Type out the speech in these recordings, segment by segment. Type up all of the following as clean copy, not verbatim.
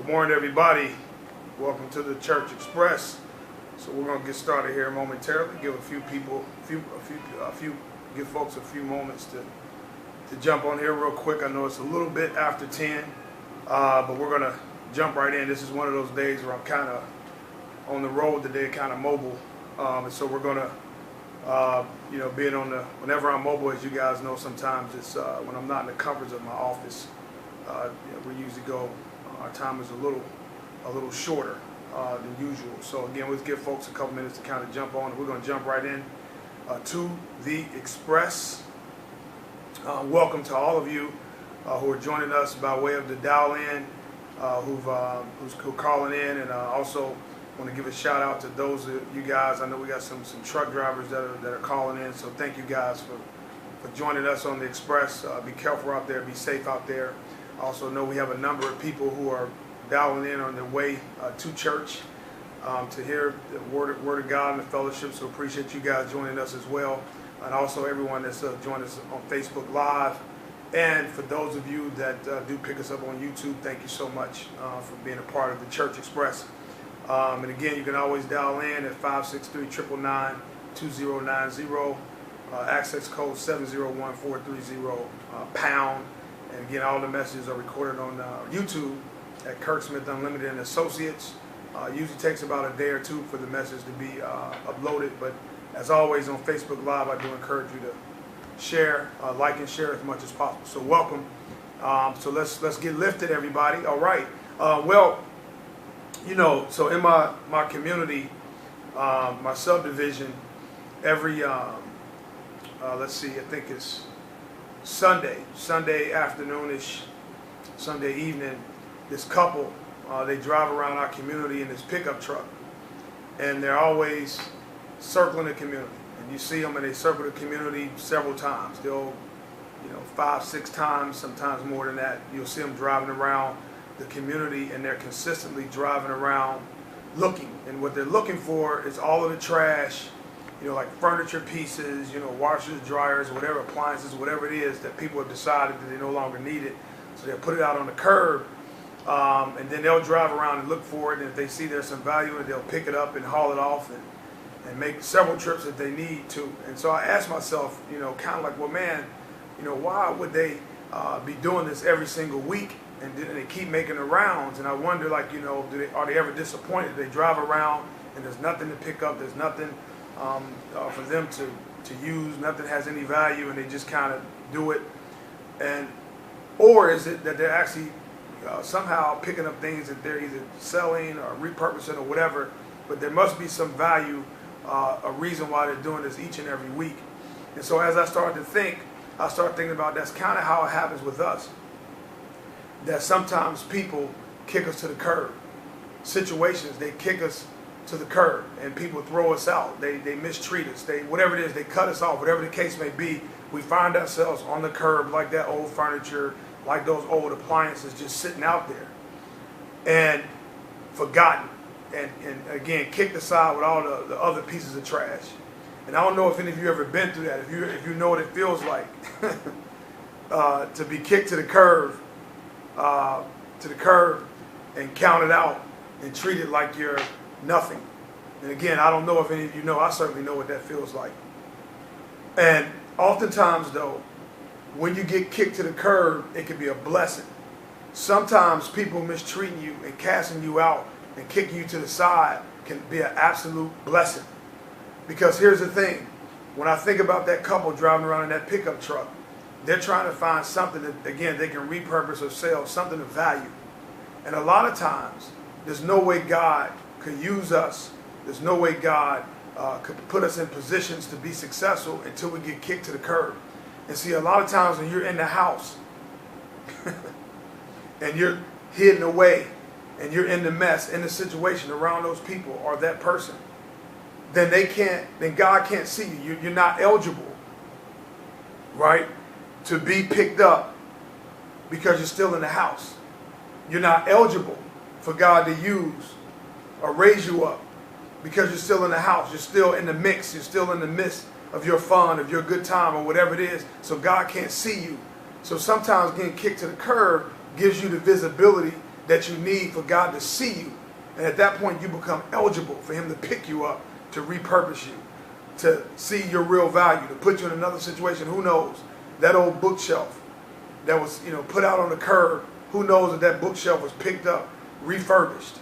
Good morning, everybody. Welcome to the Church Express. So we're going to get started here momentarily. Give a few people, give folks a few moments to jump on here real quick. I know it's a little bit after 10, but we're going to jump right in. This is one of those days where I'm kind of on the road today, kind of mobile, and so we're going to, being on the whenever I'm mobile, as you guys know, sometimes it's when I'm not in the comforts of my office. We usually go. Our time is a little shorter than usual. So again, let's give folks a couple minutes to kind of jump on. We're going to jump right in to the Express. Welcome to all of you who are joining us by way of the dial-in, who's calling in, and also want to give a shout out to those of you guys. I know we got some truck drivers that are calling in, so thank you guys for joining us on the Express. Be careful out there, be safe out there. I also know we have a number of people who are dialing in on their way to church to hear the word of God and the fellowship, so appreciate you guys joining us as well. And also everyone that's joined us on Facebook Live. And for those of you that do pick us up on YouTube, thank you so much for being a part of the Church Express. And again, you can always dial in at 563-999-2090, access code 701430 pound. And again, all the messages are recorded on YouTube at Kirk Smith Unlimited and Associates. Usually takes about a day or two for the message to be uploaded, but as always on Facebook Live, I do encourage you to share, like and share as much as possible. So welcome. So let's get lifted, everybody. All right. So in my community, my subdivision, every let's see, I think it's Sunday afternoonish, Sunday evening, this couple, they drive around our community in this pickup truck, and they're always circling the community. And you see them, and they circle the community several times. They'll, 5-6 times, sometimes more than that. You'll see them driving around the community, and they're consistently driving around looking. And what they're looking for is all of the trash, like furniture pieces, washers, dryers, whatever appliances, whatever it is that people have decided that they no longer need it. So they'll put it out on the curb, and then they'll drive around and look for it. And if they see there's some value in it, they'll pick it up and haul it off and make several trips if they need to. And so I asked myself, kind of like, well, man, why would they be doing this every single week? And they keep making the rounds. And I wonder, like, are they ever disappointed? They drive around and there's nothing to pick up. There's nothing for them to use. Nothing has any value, and they just kind of do it. Or is it that they're actually somehow picking up things that they're either selling or repurposing or whatever, but there must be some value, a reason why they're doing this each and every week. And so as I started to think, I started thinking about that's kind of how it happens with us. That sometimes people kick us to the curb. Situations, they kick us to the curb, and people throw us out. They mistreat us. Whatever it is, they cut us off. Whatever the case may be, we find ourselves on the curb like that old furniture, like those old appliances just sitting out there and forgotten, and again kicked aside with all the other pieces of trash. And I don't know if any of you ever been through that. If you know what it feels like to be kicked to the curb and counted out and treated like you're nothing. And again, I don't know if any of you know. I certainly know what that feels like. And oftentimes, though, when you get kicked to the curb, it can be a blessing. Sometimes people mistreating you and casting you out and kicking you to the side can be an absolute blessing. Because here's the thing. When I think about that couple driving around in that pickup truck, they're trying to find something that, again, they can repurpose or sell, something of value. And a lot of times, there's no way God could use us. There's no way God could put us in positions to be successful until we get kicked to the curb. And see, a lot of times when you're in the house and you're hidden away and you're in the mess, in the situation around those people or that person, then God can't see you. You're not eligible, right, to be picked up because you're still in the house. You're not eligible for God to use or raise you up because you're still in the house. You're still in the mix. You're still in the midst of your fun, of your good time, or whatever it is. So God can't see you. So sometimes getting kicked to the curb gives you the visibility that you need for God to see you. And at that point, you become eligible for him to pick you up, to repurpose you, to see your real value, to put you in another situation. Who knows? That old bookshelf that was, put out on the curb, who knows that that bookshelf was picked up, refurbished,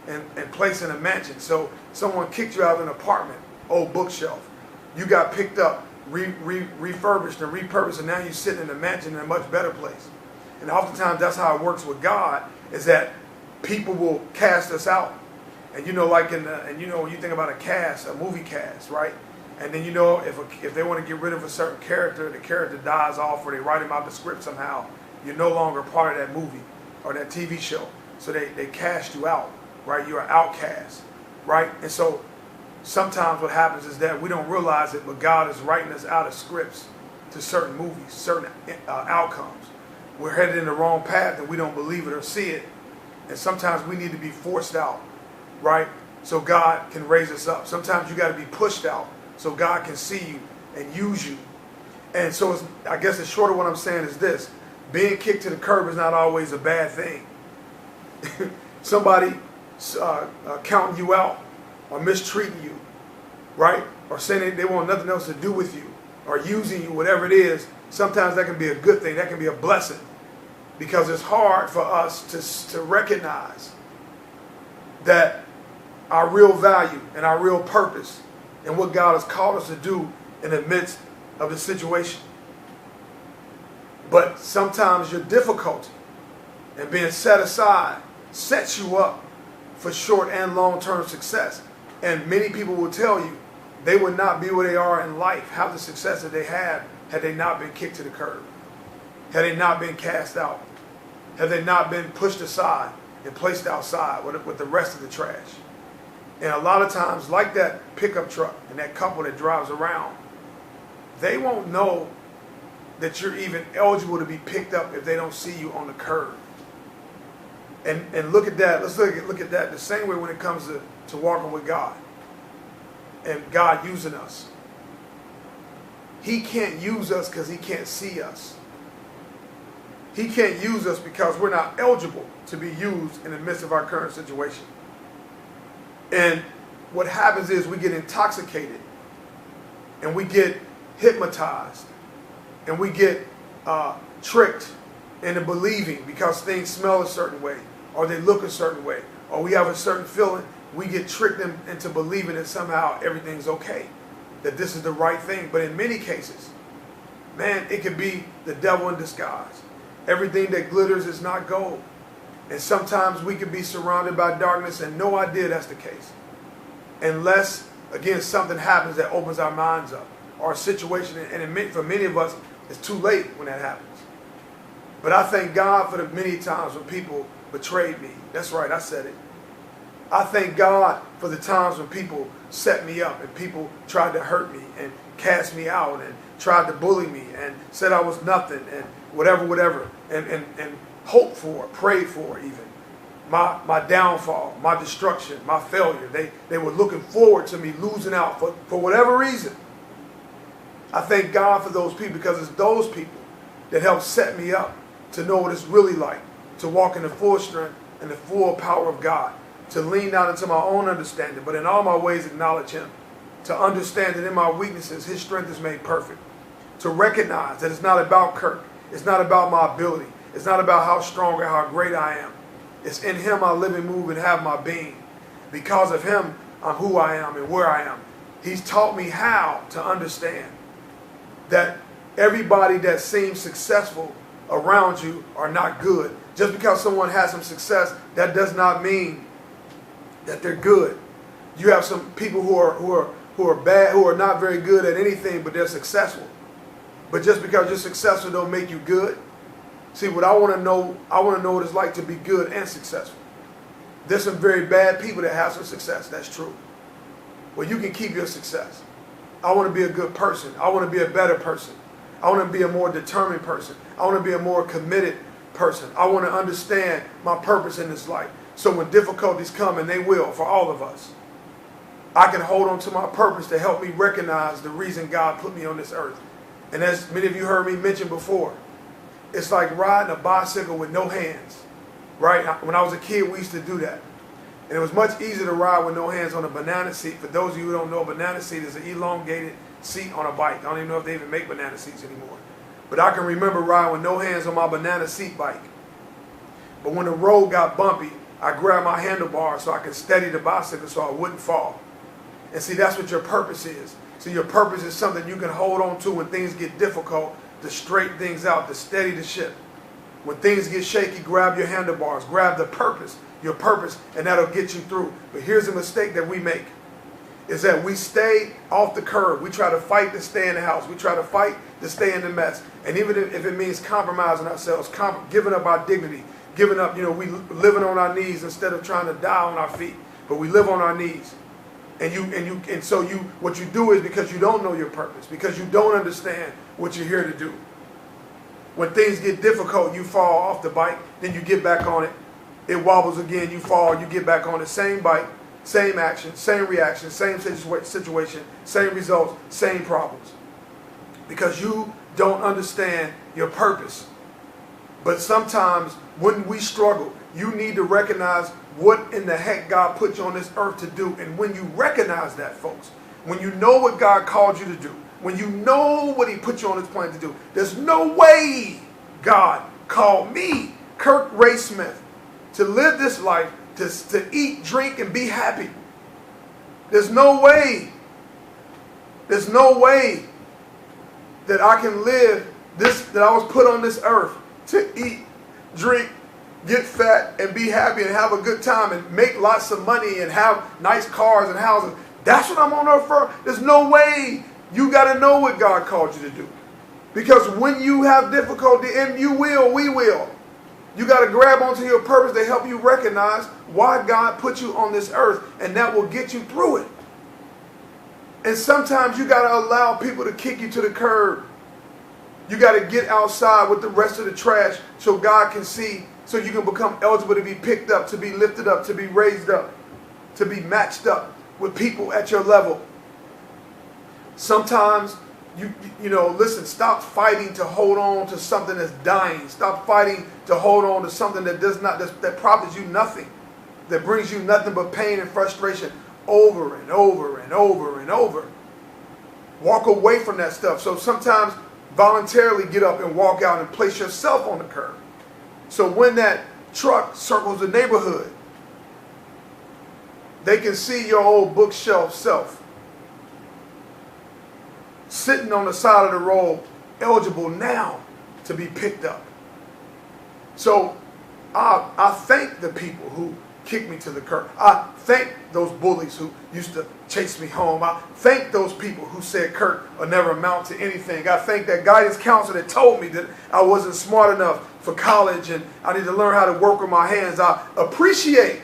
and placed in a mansion. So someone kicked you out of an apartment, old bookshelf. You got picked up, refurbished and repurposed, and now you're sitting in a mansion in a much better place. And oftentimes that's how it works with God, is that people will cast us out. And like when you think about a movie cast, right? And then if they want to get rid of a certain character, the character dies off, or they write him out the script somehow, you're no longer part of that movie or that TV show. So they cast you out, right? You're an outcast, right? And so sometimes what happens is that we don't realize it, but God is writing us out of scripts to certain movies, certain outcomes. We're headed in the wrong path and we don't believe it or see it. And sometimes we need to be forced out, right? So God can raise us up. Sometimes you got to be pushed out so God can see you and use you. And so I guess the shorter what I'm saying is this: being kicked to the curb is not always a bad thing. Somebody counting you out or mistreating you, right? Or saying they want nothing else to do with you, or using you, whatever it is, sometimes that can be a good thing. That can be a blessing, because it's hard for us to recognize that our real value and our real purpose and what God has called us to do in the midst of the situation. But sometimes your difficulty and being set aside sets you up for short and long-term success. And many people will tell you they would not be where they are in life, have the success that they had they not been kicked to the curb, had they not been cast out, had they not been pushed aside and placed outside with the rest of the trash. And a lot of times, like that pickup truck and that couple that drives around, they won't know that you're even eligible to be picked up if they don't see you on the curb. And look at that. Let's look at that the same way when it comes to walking with God and God using us. He can't use us because he can't see us. He can't use us because we're not eligible to be used in the midst of our current situation. And what happens is we get intoxicated and we get hypnotized and we get tricked into believing because things smell a certain way or they look a certain way or we have a certain feeling. We get tricked into believing that somehow everything's okay, that this is the right thing. But in many cases, man, it could be the devil in disguise. Everything that glitters is not gold. And sometimes we can be surrounded by darkness and no idea that's the case. Unless, again, something happens that opens our minds up. Or a situation, and for many of us, it's too late when that happens. But I thank God for the many times when people betrayed me. That's right, I said it. I thank God for the times when people set me up and people tried to hurt me and cast me out and tried to bully me and said I was nothing and whatever, and hoped for, prayed for even. My downfall, my destruction, my failure. They were looking forward to me losing out for whatever reason. I thank God for those people because it's those people that help set me up to know what it's really like to walk in the full strength and the full power of God, to lean not into my own understanding, but in all my ways acknowledge him, to understand that in my weaknesses, his strength is made perfect, to recognize that it's not about Kirk, it's not about my ability, it's not about how strong or how great I am. It's in him I live and move and have my being. Because of him, I'm who I am and where I am. He's taught me how to understand that everybody that seems successful around you are not good. Just because someone has some success, that does not mean that they're good. You have some people who are bad, who are not very good at anything, but they're successful. But just because you're successful don't make you good. See, what I want to know what it's like to be good and successful. There's some very bad people that have some success. That's true. Well, you can keep your success. I want to be a good person. I want to be a better person. I want to be a more determined person. I want to be a more committed person. I want to understand my purpose in this life. So when difficulties come, and they will for all of us, I can hold on to my purpose to help me recognize the reason God put me on this earth. And as many of you heard me mention before, it's like riding a bicycle with no hands, right? When I was a kid, we used to do that. And it was much easier to ride with no hands on a banana seat. For those of you who don't know, a banana seat is an elongated seat on a bike. I don't even know if they even make banana seats anymore. But I can remember riding with no hands on my banana seat bike. But when the road got bumpy, I grabbed my handlebar so I could steady the bicycle so I wouldn't fall. And see, that's what your purpose is. So your purpose is something you can hold on to when things get difficult, to straighten things out, to steady the ship. When things get shaky, grab your handlebars, grab the purpose, your purpose, and that'll get you through. But here's a mistake that we make, is that we stay off the curb. We try to fight to stay in the house. We try to fight to stay in the mess. And even if it means compromising ourselves, giving up our dignity, giving up, we living on our knees instead of trying to die on our feet. But we live on our knees. And so what you do is because you don't know your purpose, because you don't understand what you're here to do. When things get difficult, you fall off the bike, then you get back on it. It wobbles again, you fall, you get back on the same bike, same action, same reaction, same situation, same results, same problems. Because you don't understand your purpose. But sometimes when we struggle, you need to recognize what in the heck God put you on this earth to do. And when you recognize that, folks, when you know what God called you to do, when you know what he put you on this planet to do, there's no way God called me, Kirk Ray Smith, to live this life, to eat, drink, and be happy. There's no way. There's no way that I can live this, that I was put on this earth to eat, drink, get fat, and be happy and have a good time and make lots of money and have nice cars and houses. That's what I'm on earth for? There's no way. You got to know what God called you to do. Because when you have difficulty, and we will, you got to grab onto your purpose to help you recognize why God put you on this earth, and that will get you through it. And sometimes you got to allow people to kick you to the curb. You got to get outside with the rest of the trash so God can see, so you can become eligible to be picked up, to be lifted up, to be raised up, to be matched up with people at your level. Sometimes, listen, stop fighting to hold on to something that's dying. Stop fighting to hold on to something that that profits you nothing, that brings you nothing but pain and frustration over and over and over and over. Walk away from that stuff. So sometimes voluntarily get up and walk out and place yourself on the curb. So when that truck circles the neighborhood, they can see your old bookshelf self sitting on the side of the road, eligible now to be picked up. So I thank the people who kicked me to the curb. I thank those bullies who used to chase me home. I thank those people who said Kirk will never amount to anything. I thank that guidance counselor that told me that I wasn't smart enough for college and I need to learn how to work with my hands. I appreciate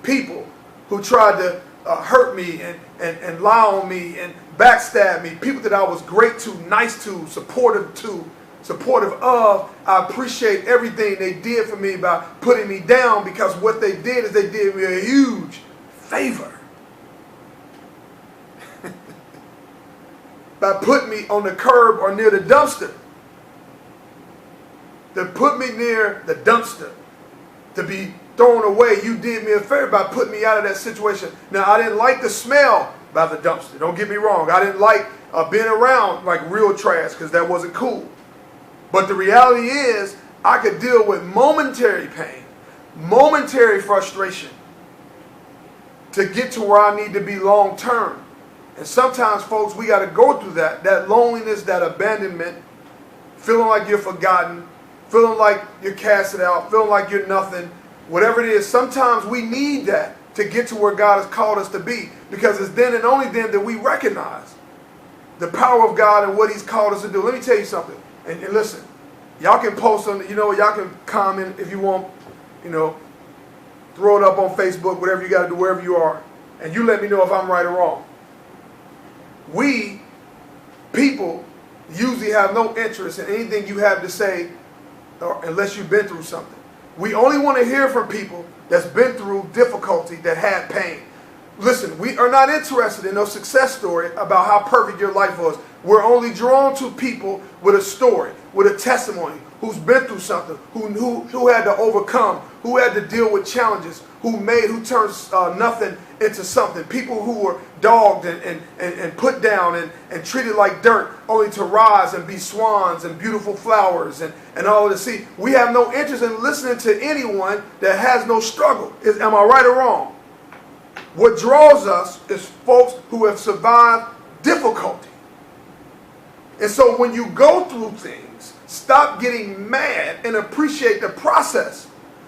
people who tried to hurt me and lie on me and backstab me. People that I was great to, nice to, supportive of. I appreciate everything they did for me by putting me down, because what they did is they did me a huge favor. By putting me on the curb or near the dumpster. To put me near the dumpster, to be thrown away, you did me a favor by putting me out of that situation. Now, I didn't like the smell by the dumpster. Don't get me wrong. I didn't like being around like real trash, because that wasn't cool. But the reality is, I could deal with momentary pain, momentary frustration to get to where I need to be long term. And sometimes, folks, we got to go through that loneliness, that abandonment, feeling like you're forgotten, feeling like you're casted out, feeling like you're nothing, whatever it is. Sometimes we need that to get to where God has called us to be, because it's then and only then that we recognize the power of God and what he's called us to do. Let me tell you something. And listen, y'all can post on, y'all can comment if you want, throw it up on Facebook, whatever you got to do, wherever you are. And you let me know if I'm right or wrong. We, people, usually have no interest in anything you have to say unless you've been through something. We only want to hear from people that's been through difficulty, that had pain. Listen, we are not interested in no success story about how perfect your life was. We're only drawn to people with a story. with a testimony, who's been through something, who had to overcome, who had to deal with challenges, who turns nothing into something. People who were dogged and put down and treated like dirt, only to rise and be swans and beautiful flowers and all of this. See, we have no interest in listening to anyone that has no struggle. Am I right or wrong? What draws us is folks who have survived difficulty. And so when you go through things, stop getting mad and appreciate the process.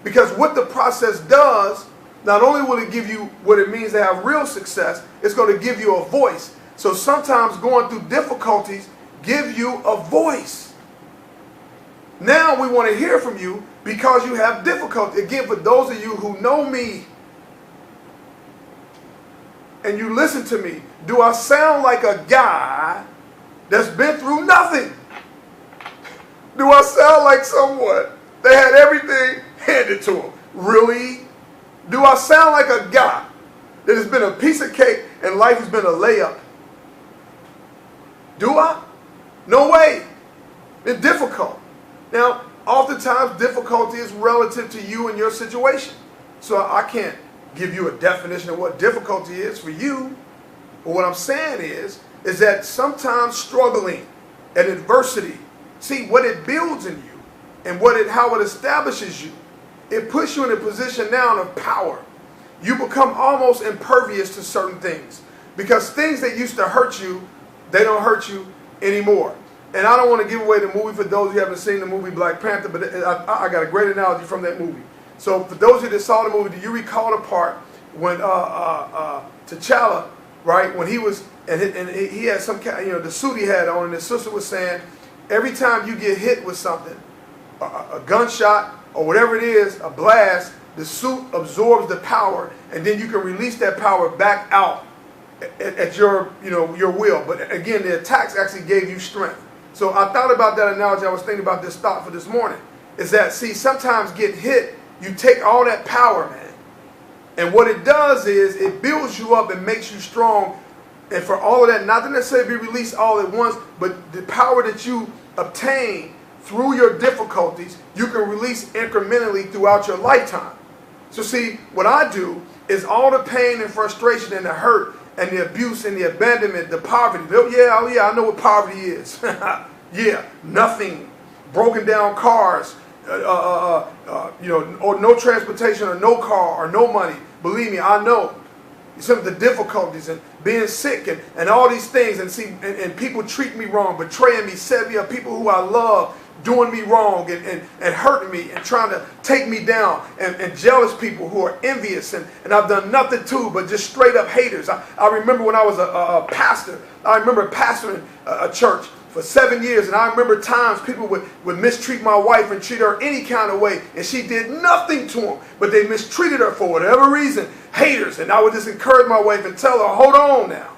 Because what the process does, not only will it give you what it means to have real success, it's going to give you a voice. So sometimes going through difficulties give you a voice. Now we want to hear from you because you have difficulty. Again, for those of you who know me and you listen to me, do I sound like a guy that's been through nothing? Do I sound like someone that had everything handed to him? Really? Do I sound like a guy that has been a piece of cake and life has been a layup? Do I? No way. It's difficult. Now, oftentimes difficulty is relative to you and your situation. So I can't give you a definition of what difficulty is for you. But what I'm saying is that sometimes struggling and adversity, see what it builds in you and how it establishes you. It puts you in a position now of power. You become almost impervious to certain things because things that used to hurt you, they don't hurt you anymore. And I don't want to give away the movie for those who haven't seen the movie Black Panther, but I got a great analogy from that movie. So for those of you that saw the movie, do you recall the part when T'Challa, right, when he was, and he had some kind, the suit he had on, and his sister was saying, every time you get hit with something, a gunshot or whatever it is, a blast, the suit absorbs the power, and then you can release that power back out at your will. But again, the attacks actually gave you strength. So I thought about that analogy. I was thinking about this thought for this morning. Is that, see, sometimes getting hit, you take all that power, man. And what it does is it builds you up and makes you strong. And for all of that, not to necessarily be released all at once, but the power that you obtain through your difficulties, you can release incrementally throughout your lifetime. So see, what I do is all the pain and frustration and the hurt and the abuse and the abandonment, the poverty. Oh yeah, I know what poverty is. Yeah, nothing, broken down cars, or no transportation or no car or no money. Believe me, I know some of the difficulties and being sick and all these things, and people treat me wrong, betraying me, setting me up, people who I love doing me wrong and hurting me and trying to take me down, and jealous people who are envious and I've done nothing to but just straight up haters. I remember when I was a pastor, I remember pastoring a church for 7 years, and I remember times people would mistreat my wife and treat her any kind of way, and she did nothing to them, but they mistreated her for whatever reason. Haters. And I would just encourage my wife and tell her, hold on now.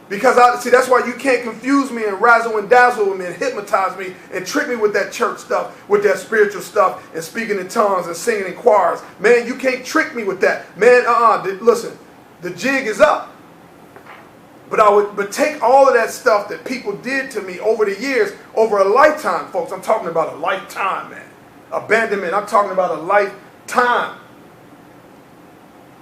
Because that's why you can't confuse me and razzle and dazzle with me and hypnotize me and trick me with that church stuff, with that spiritual stuff and speaking in tongues and singing in choirs. Man, you can't trick me with that. Man, listen, the jig is up. But take all of that stuff that people did to me over the years, over a lifetime, folks. I'm talking about a lifetime, man. Abandonment, I'm talking about a lifetime.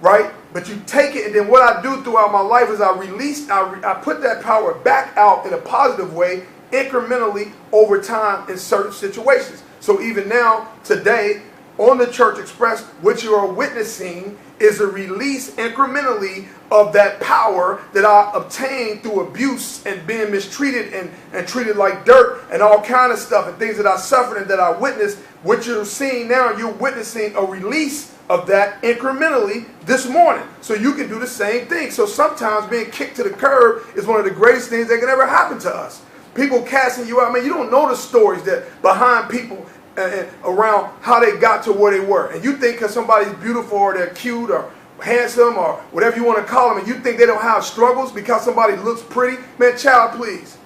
Right? But you take it, and then what I do throughout my life is I put that power back out in a positive way, incrementally over time in certain situations. So even now, today, on the Church Express, what you are witnessing is a release incrementally of that power that I obtained through abuse and being mistreated and treated like dirt and all kind of stuff and things that I suffered and that I witnessed. What you're seeing now, you're witnessing a release of that incrementally this morning. So you can do the same thing. So sometimes being kicked to the curb is one of the greatest things that can ever happen to us. People casting you out. Man, you don't know the stories that behind people and around how they got to where they were. And you think because somebody's beautiful or they're cute or handsome or whatever you want to call them, and you think they don't have struggles because somebody looks pretty. Man, child, please.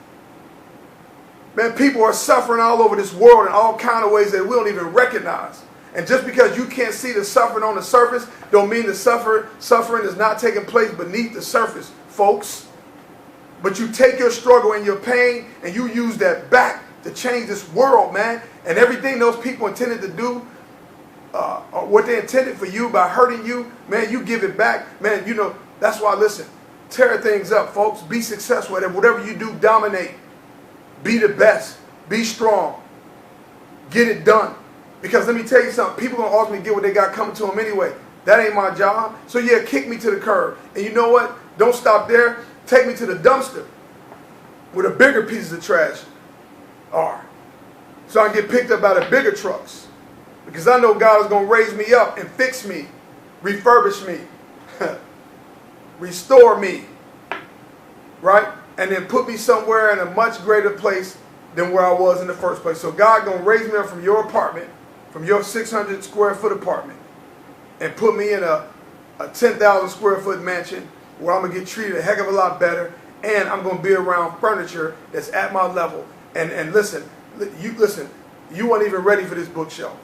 Man, people are suffering all over this world in all kind of ways that we don't even recognize. And just because you can't see the suffering on the surface, don't mean the suffering is not taking place beneath the surface, folks. But you take your struggle and your pain and you use that back to change this world, man. And everything those people intended to do, or what they intended for you by hurting you, man, you give it back. Man, you know, that's why, listen, tear things up, folks. Be successful at it. Whatever you do, dominate. Be the best. Be strong. Get it done. Because let me tell you something, people going to ultimately get what they got coming to them anyway. That ain't my job. So yeah, kick me to the curb. And you know what? Don't stop there. Take me to the dumpster where the bigger pieces of trash are. So I can get picked up by the bigger trucks. Because I know God is going to raise me up and fix me, refurbish me, restore me, right? And then put me somewhere in a much greater place than where I was in the first place. So God going to raise me up from your apartment, from your 600 square foot apartment, and put me in a 10,000 square foot mansion where I'm going to get treated a heck of a lot better, and I'm going to be around furniture that's at my level. And listen, you weren't even ready for this bookshelf.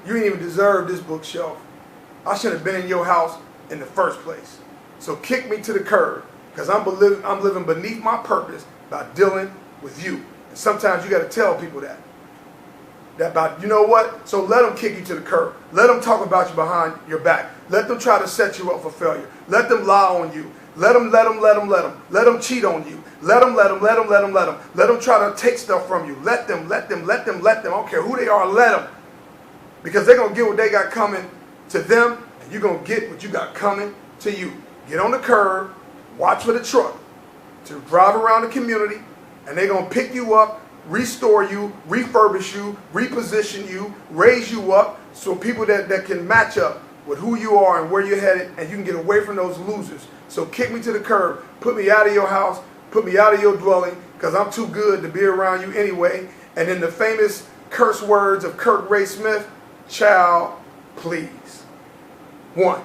You didn't even deserve this bookshelf. I should have been in your house in the first place. So kick me to the curb, because I'm living beneath my purpose by dealing with you. And sometimes you got to tell people that. You know what? So let them kick you to the curb. Let them talk about you behind your back. Let them try to set you up for failure. Let them lie on you. Let them cheat on you. Let them try to take stuff from you. Let them. I don't care who they are, let them. Because they're going to get what they got coming to them, and you're going to get what you got coming to you. Get on the curb, watch for the truck to drive around the community, and they're going to pick you up, restore you, refurbish you, reposition you, raise you up, so people that can match up with who you are and where you're headed, and you can get away from those losers. So kick me to the curb, put me out of your house, put me out of your dwelling, because I'm too good to be around you anyway. And in the famous curse words of Kirk Ray Smith, child, please. 1.